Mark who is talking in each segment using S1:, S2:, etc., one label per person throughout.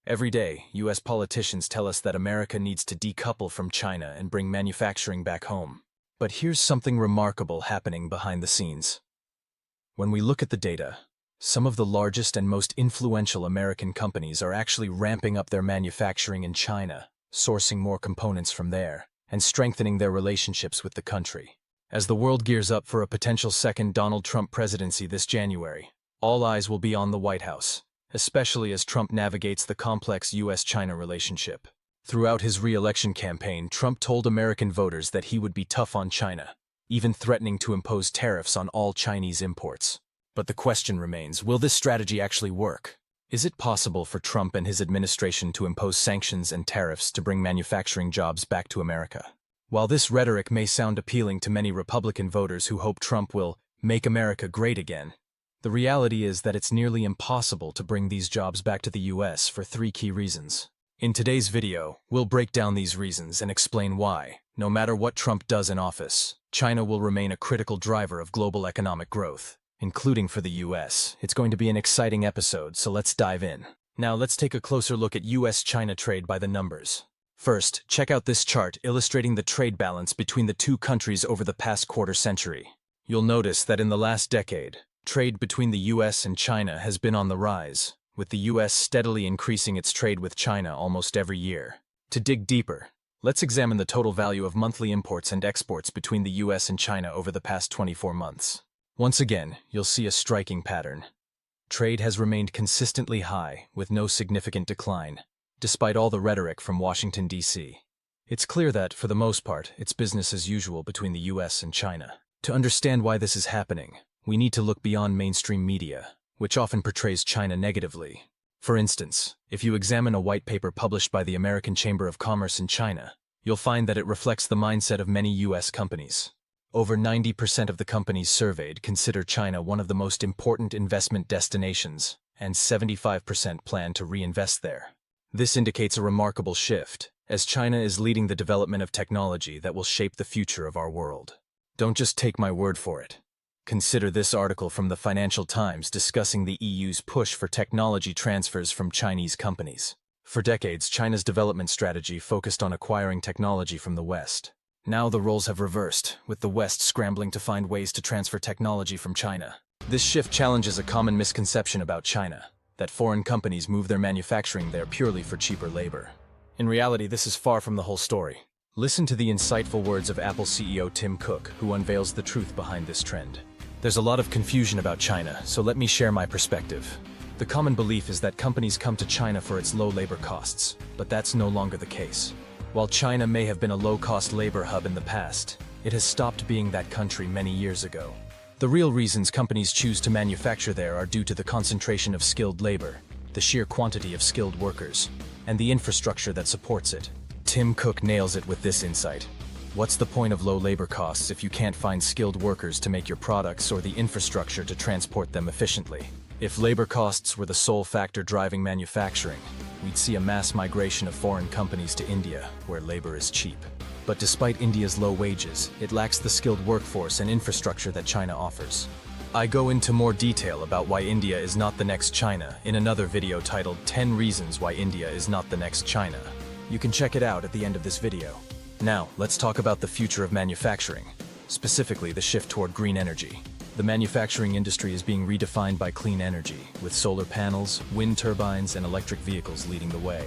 S1: Every day, U.S. politicians tell us that America needs to decouple from China and bring manufacturing back home. But here's something remarkable happening behind the scenes. When we look at the data, some of the largest and most influential American companies are actually ramping up their manufacturing in China, sourcing more components from there, and strengthening their relationships with the country. As the world gears up for a potential second Donald Trump presidency this January, all eyes will be on the White House, especially as Trump navigates the complex U.S. China relationship. Throughout his re-election campaign, Trump told American voters that he would be tough on China, even threatening to impose tariffs on all Chinese imports. But the question remains, will this strategy actually work? Is it possible for Trump and his administration to impose sanctions and tariffs to bring manufacturing jobs back to America? While this rhetoric may sound appealing to many Republican voters who hope Trump will make America great again, the reality is that it's nearly impossible to bring these jobs back to the U.S. for three key reasons. In today's video, we'll break down these reasons and explain why, no matter what Trump does in office, China will remain a critical driver of global economic growth, including for the U.S. It's going to be an exciting episode, so let's dive in. Now let's take a closer look at U.S. China trade by the numbers. First, check out this chart illustrating the trade balance between the two countries over the past quarter century. You'll notice that in the last decade, trade between the U.S. and China has been on the rise, with the U.S. steadily increasing its trade with China almost every year. To dig deeper, let's examine the total value of monthly imports and exports between the U.S. and China over the past 24 months. Once again, you'll see a striking pattern. Trade has remained consistently high, with no significant decline, despite all the rhetoric from Washington, D.C. It's clear that, for the most part, it's business as usual between the U.S. and China. To understand why this is happening, we need to look beyond mainstream media, which often portrays China negatively. For instance, if you examine a white paper published by the American Chamber of Commerce in China, you'll find that it reflects the mindset of many U.S. companies. Over 90% of the companies surveyed consider China one of the most important investment destinations, and 75% plan to reinvest there. This indicates a remarkable shift, as China is leading the development of technology that will shape the future of our world. Don't just take my word for it. Consider this article from the Financial Times discussing the EU's push for technology transfers from Chinese companies. For decades, China's development strategy focused on acquiring technology from the West. Now the roles have reversed, with the West scrambling to find ways to transfer technology from China. This shift challenges a common misconception about China, that foreign companies move their manufacturing there purely for cheaper labor. In reality, this is far from the whole story. Listen to the insightful words of Apple CEO Tim Cook, who unveils the truth behind this trend. There's a lot of confusion about China, so let me share my perspective. The common belief is that companies come to China for its low labor costs, but that's no longer the case. While China may have been a low-cost labor hub in the past, it has stopped being that country many years ago. The real reasons companies choose to manufacture there are due to the concentration of skilled labor, the sheer quantity of skilled workers, and the infrastructure that supports it. Tim Cook nails it with this insight. What's the point of low labor costs if you can't find skilled workers to make your products or the infrastructure to transport them efficiently? If labor costs were the sole factor driving manufacturing, we'd see a mass migration of foreign companies to India, where labor is cheap. But despite India's low wages, it lacks the skilled workforce and infrastructure that China offers. I go into more detail about why India is not the next China in another video titled 10 Reasons Why India is Not the Next China. You can check it out at the end of this video. Now, let's talk about the future of manufacturing, specifically the shift toward green energy. The manufacturing industry is being redefined by clean energy, with solar panels, wind turbines, and electric vehicles leading the way.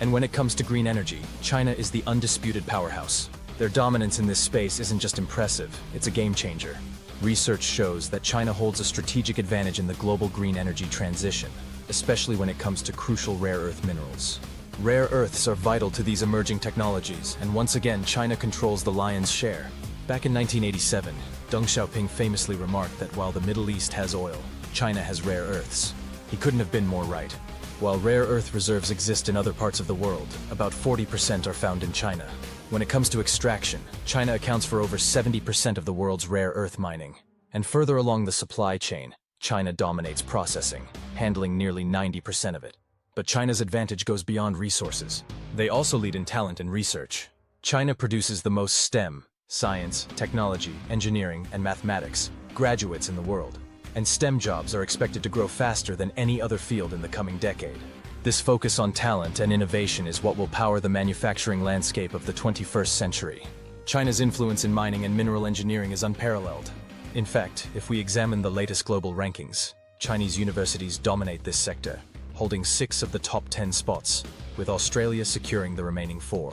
S1: And when it comes to green energy, China is the undisputed powerhouse. Their dominance in this space isn't just impressive, it's a game changer. Research shows that China holds a strategic advantage in the global green energy transition, especially when it comes to crucial rare earth minerals. Rare earths are vital to these emerging technologies, and once again, China controls the lion's share. Back in 1987, Deng Xiaoping famously remarked that while the Middle East has oil, China has rare earths. He couldn't have been more right. While rare earth reserves exist in other parts of the world, about 40% are found in China. When it comes to extraction, China accounts for over 70% of the world's rare earth mining. And further along the supply chain, China dominates processing, handling nearly 90% of it. But China's advantage goes beyond resources. They also lead in talent and research. China produces the most STEM, science, technology, engineering, and mathematics, graduates in the world. And STEM jobs are expected to grow faster than any other field in the coming decade. This focus on talent and innovation is what will power the manufacturing landscape of the 21st century. China's influence in mining and mineral engineering is unparalleled. In fact, if we examine the latest global rankings, Chinese universities dominate this sector, holding 6 of the top 10 spots, with Australia securing the remaining 4.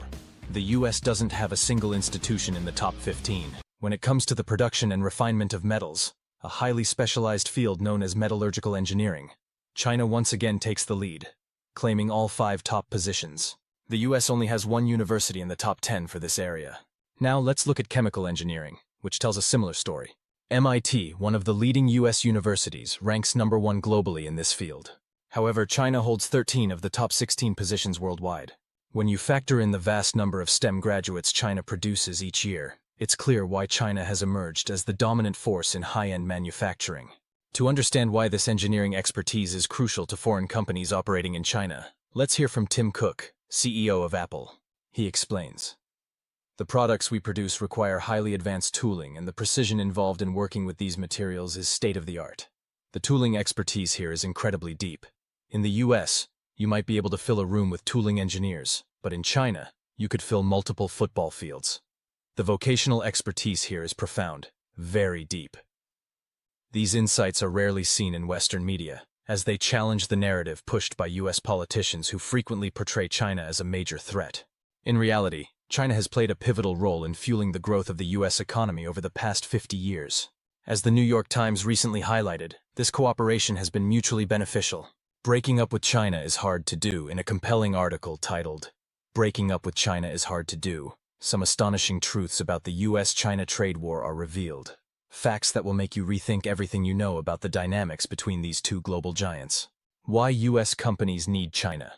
S1: The U.S. doesn't have a single institution in the top 15. When it comes to the production and refinement of metals, a highly specialized field known as metallurgical engineering, China once again takes the lead, claiming all 5 top positions. The U.S. only has 1 university in the top 10 for this area. Now let's look at chemical engineering, which tells a similar story. MIT, one of the leading U.S. universities, ranks number 1 globally in this field. However, China holds 13 of the top 16 positions worldwide. When you factor in the vast number of STEM graduates China produces each year, it's clear why China has emerged as the dominant force in high-end manufacturing. To understand why this engineering expertise is crucial to foreign companies operating in China, let's hear from Tim Cook, CEO of Apple. He explains. The products we produce require highly advanced tooling, and the precision involved in working with these materials is state-of-the-art. The tooling expertise here is incredibly deep. In the U.S., you might be able to fill a room with tooling engineers, but in China, you could fill multiple football fields. The vocational expertise here is profound, very deep. These insights are rarely seen in Western media, as they challenge the narrative pushed by U.S. politicians who frequently portray China as a major threat. In reality, China has played a pivotal role in fueling the growth of the U.S. economy over the past 50 years. As the New York Times recently highlighted, this cooperation has been mutually beneficial. Breaking up with China is hard to do. In a compelling article titled, "Breaking Up with China is Hard to Do, Some Astonishing Truths About the U.S. China Trade War Are Revealed." Facts that will make you rethink everything you know about the dynamics between these 2 global giants. Why U.S. companies need China.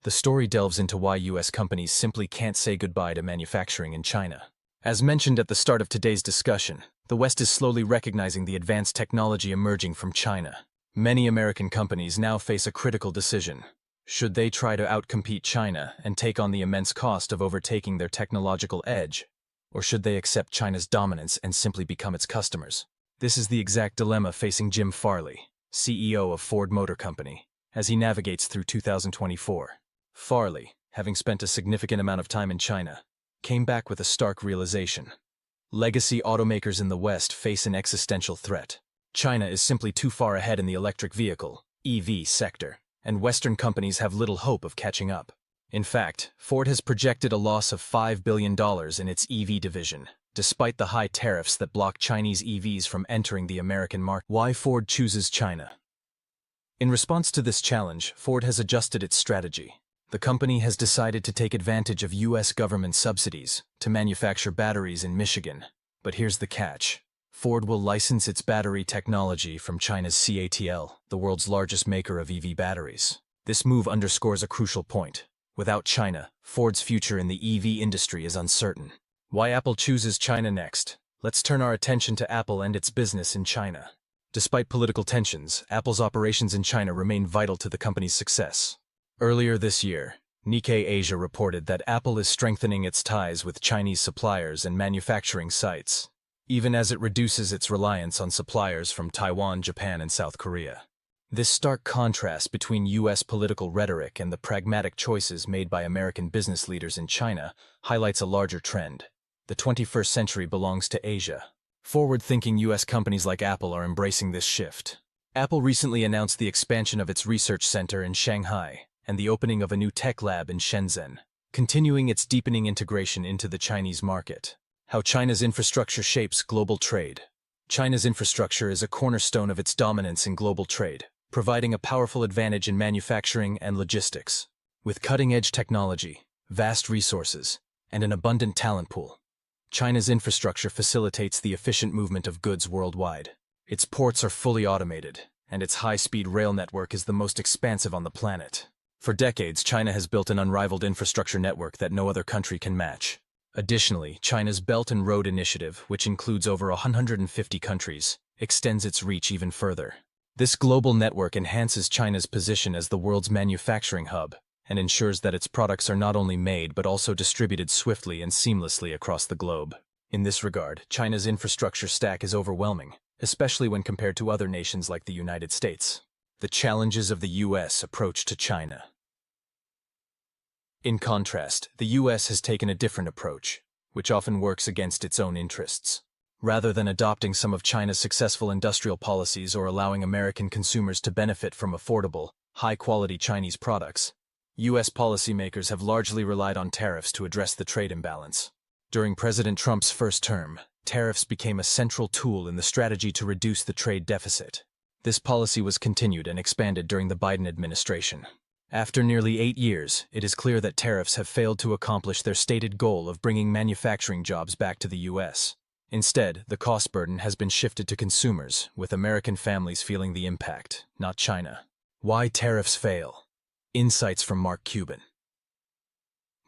S1: The story delves into why U.S. companies simply can't say goodbye to manufacturing in China. As mentioned at the start of today's discussion, the West is slowly recognizing the advanced technology emerging from China. Many American companies now face a critical decision. Should they try to outcompete China and take on the immense cost of overtaking their technological edge? Or should they accept China's dominance and simply become its customers? This is the exact dilemma facing Jim Farley, CEO of Ford Motor Company, as he navigates through 2024. Farley, having spent a significant amount of time in China, came back with a stark realization. Legacy automakers in the West face an existential threat. China is simply too far ahead in the electric vehicle, EV sector, and Western companies have little hope of catching up. In fact, Ford has projected a loss of $5 billion in its EV division, despite the high tariffs that block Chinese EVs from entering the American market. Why Ford chooses China? In response to this challenge, Ford has adjusted its strategy. The company has decided to take advantage of U.S. government subsidies to manufacture batteries in Michigan. But here's the catch. Ford will license its battery technology from China's CATL, the world's largest maker of EV batteries. This move underscores a crucial point. Without China, Ford's future in the EV industry is uncertain. Why Apple chooses China next? Let's turn our attention to Apple and its business in China. Despite political tensions, Apple's operations in China remain vital to the company's success. Earlier this year, Nikkei Asia reported that Apple is strengthening its ties with Chinese suppliers and manufacturing sites, even as it reduces its reliance on suppliers from Taiwan, Japan, and South Korea. This stark contrast between U.S. political rhetoric and the pragmatic choices made by American business leaders in China highlights a larger trend. The 21st century belongs to Asia. Forward-thinking U.S. companies like Apple are embracing this shift. Apple recently announced the expansion of its research center in Shanghai and the opening of a new tech lab in Shenzhen, continuing its deepening integration into the Chinese market. How China's infrastructure shapes global trade. China's infrastructure is a cornerstone of its dominance in global trade, providing a powerful advantage in manufacturing and logistics. With cutting-edge technology, vast resources, and an abundant talent pool, China's infrastructure facilitates the efficient movement of goods worldwide. Its ports are fully automated, and its high-speed rail network is the most expansive on the planet. For decades, China has built an unrivaled infrastructure network that no other country can match. Additionally, China's Belt and Road Initiative, which includes over 150 countries, extends its reach even further. This global network enhances China's position as the world's manufacturing hub and ensures that its products are not only made but also distributed swiftly and seamlessly across the globe. In this regard, China's infrastructure stack is overwhelming, especially when compared to other nations like the United States. The challenges of the U.S. approach to China. In contrast, the U.S. has taken a different approach, which often works against its own interests. Rather than adopting some of China's successful industrial policies or allowing American consumers to benefit from affordable, high-quality Chinese products, U.S. policymakers have largely relied on tariffs to address the trade imbalance. During President Trump's first term, tariffs became a central tool in the strategy to reduce the trade deficit. This policy was continued and expanded during the Biden administration. After nearly 8 years, it is clear that tariffs have failed to accomplish their stated goal of bringing manufacturing jobs back to the U.S. Instead, the cost burden has been shifted to consumers, with American families feeling the impact, not China. Why tariffs fail? Insights from Mark Cuban.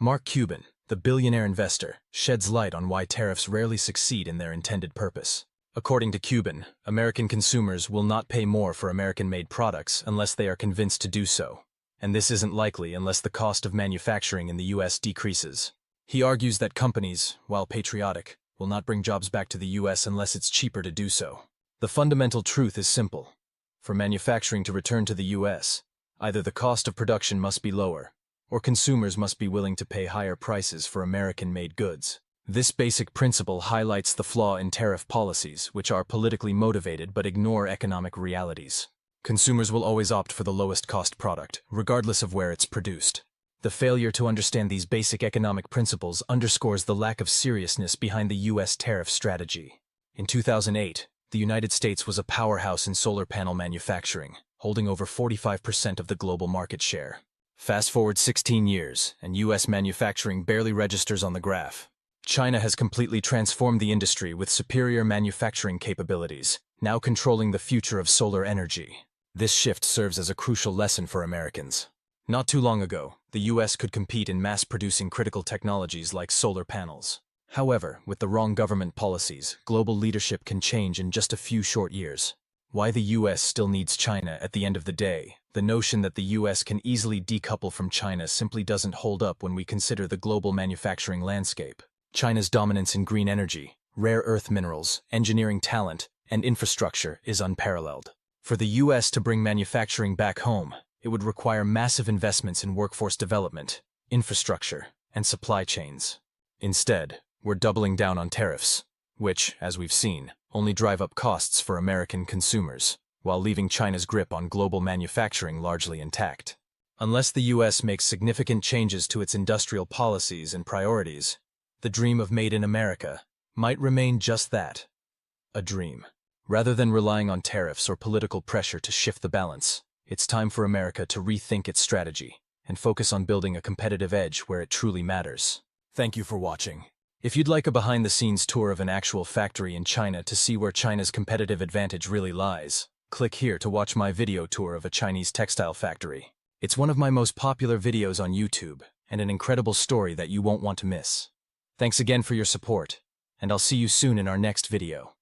S1: Mark Cuban, the billionaire investor, sheds light on why tariffs rarely succeed in their intended purpose. According to Cuban, American consumers will not pay more for American-made products unless they are convinced to do so. And this isn't likely unless the cost of manufacturing in the U.S. decreases. He argues that companies, while patriotic, will not bring jobs back to the U.S. unless it's cheaper to do so. The fundamental truth is simple. For manufacturing to return to the U.S., either the cost of production must be lower, or consumers must be willing to pay higher prices for American-made goods. This basic principle highlights the flaw in tariff policies, which are politically motivated but ignore economic realities. Consumers will always opt for the lowest cost product, regardless of where it's produced. The failure to understand these basic economic principles underscores the lack of seriousness behind the U.S. tariff strategy. In 2008, the United States was a powerhouse in solar panel manufacturing, holding over 45% of the global market share. Fast forward 16 years, and U.S. manufacturing barely registers on the graph. China has completely transformed the industry with superior manufacturing capabilities, now controlling the future of solar energy. This shift serves as a crucial lesson for Americans. Not too long ago, the U.S. could compete in mass-producing critical technologies like solar panels. However, with the wrong government policies, global leadership can change in just a few short years. Why the U.S. still needs China at the end of the day? The notion that the U.S. can easily decouple from China simply doesn't hold up when we consider the global manufacturing landscape. China's dominance in green energy, rare earth minerals, engineering talent, and infrastructure is unparalleled. For the U.S. to bring manufacturing back home, it would require massive investments in workforce development, infrastructure, and supply chains. Instead, we're doubling down on tariffs, which, as we've seen, only drive up costs for American consumers, while leaving China's grip on global manufacturing largely intact. Unless the U.S. makes significant changes to its industrial policies and priorities, the dream of Made in America might remain just that, a dream. Rather than relying on tariffs or political pressure to shift the balance, it's time for America to rethink its strategy and focus on building a competitive edge where it truly matters. Thank you for watching. If you'd like a behind-the-scenes tour of an actual factory in China to see where China's competitive advantage really lies, click here to watch my video tour of a Chinese textile factory. It's one of my most popular videos on YouTube, and an incredible story that you won't want to miss. Thanks again for your support, and I'll see you soon in our next video.